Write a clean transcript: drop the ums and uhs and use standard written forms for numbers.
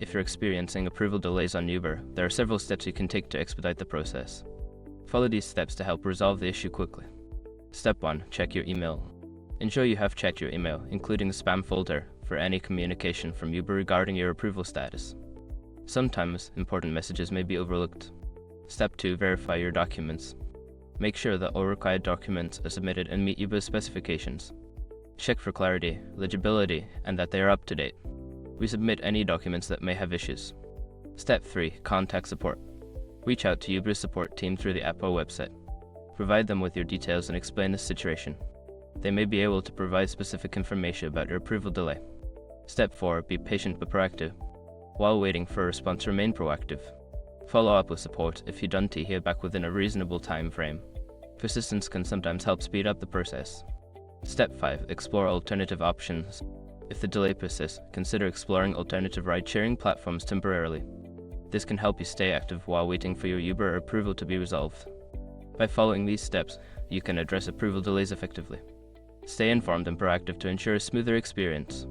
If you're experiencing approval delays on Uber, there are several steps you can take to expedite the process. Follow these steps to help resolve the issue quickly. Step 1. Check your email. Ensure you have checked your email, including the spam folder, for any communication from Uber regarding your approval status. Sometimes, important messages may be overlooked. Step 2. Verify your documents. Make sure that all required documents are submitted and meet Uber's specifications. Check for clarity, legibility, and that they are up to date. Resubmit any documents that may have issues. Step 3. Contact support. Reach out to Uber's support team through the app or website. Provide them with your details and explain the situation. They may be able to provide specific information about your approval delay. Step 4. Be patient but proactive. While waiting for a response, remain proactive. Follow up with support if you don't hear back within a reasonable time frame. Persistence can sometimes help speed up the process. Step 5. Explore alternative options. If the delay persists, consider exploring alternative ride-sharing platforms temporarily. This can help you stay active while waiting for your Uber approval to be resolved. By following these steps, you can address approval delays effectively. Stay informed and proactive to ensure a smoother experience.